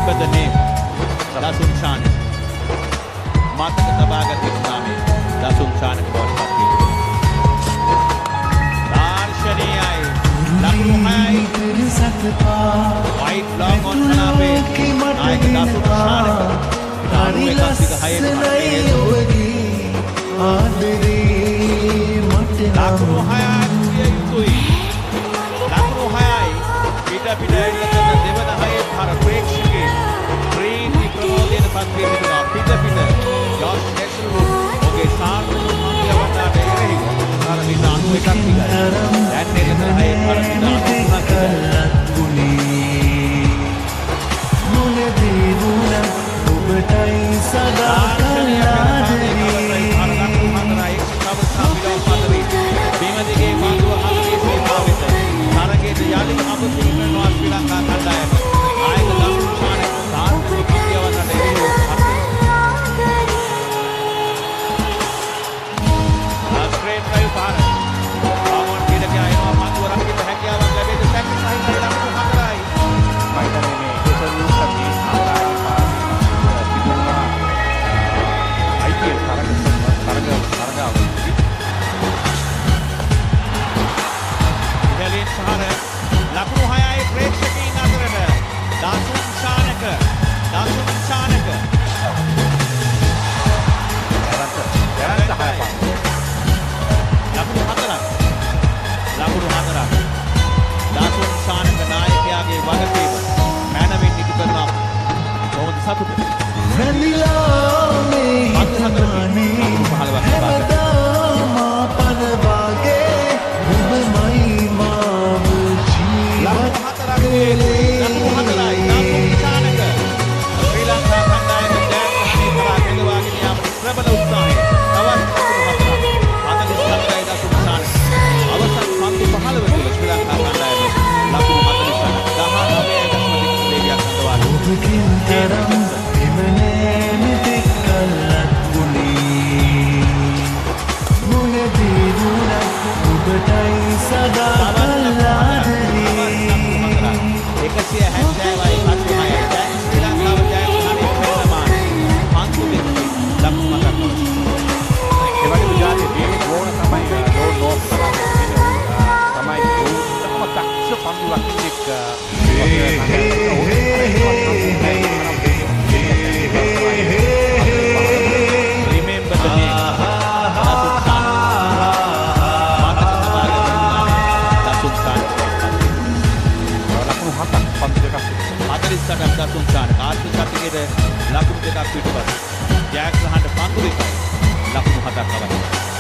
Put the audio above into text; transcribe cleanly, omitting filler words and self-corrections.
Remember the name. Dasun Shanak. මතක තබාගත යුතු නාමය දසුන් ශානක බවට පත් වී දර්ශනීයයි ලකුණු 6යි වයිට් ලොං ඔන් කලාපේ නායක දසුන් ශානක ලකුණු 6යි යුතුයි ලකුණු 6යි පිට එල්ල කරන දෙවන හයේ භාර ප්‍රේක්ෂකේ ප්‍රීති ප්‍රමෝදයෙන් පත් වී තිබෙනවා පිට Josh Hesselwood ඔගේ සාර්ථක මන්ත්‍රවන්ට එරෙහිව ආරම්භ 91ක් තිබයි. දැන් එතන හයේ පරිණාමයක් ගුණී මුලදී දුන ඔබටයි සදා ආදරේ අරගත්තු මන්ත්‍රයි සමස්ත පිළිවෙල පදවි බිමදිගේ මාදුව හතරේ සේවාවෙත තරගයේ යාලිම අබුතුල් කරනවා ශ්‍රී ලංකා කණ්ඩායම ආයත දසුන් ශානක සාර්ථක මන්ත්‍රවන්ට එරෙහිව දසුන් ශානක ආර්ථික කටයුතු ලකුණු දෙකක් පිටපත් ජයග්‍රහණට පන්දු දෙකයි ලකුණු 7ක් අවශ්‍යයි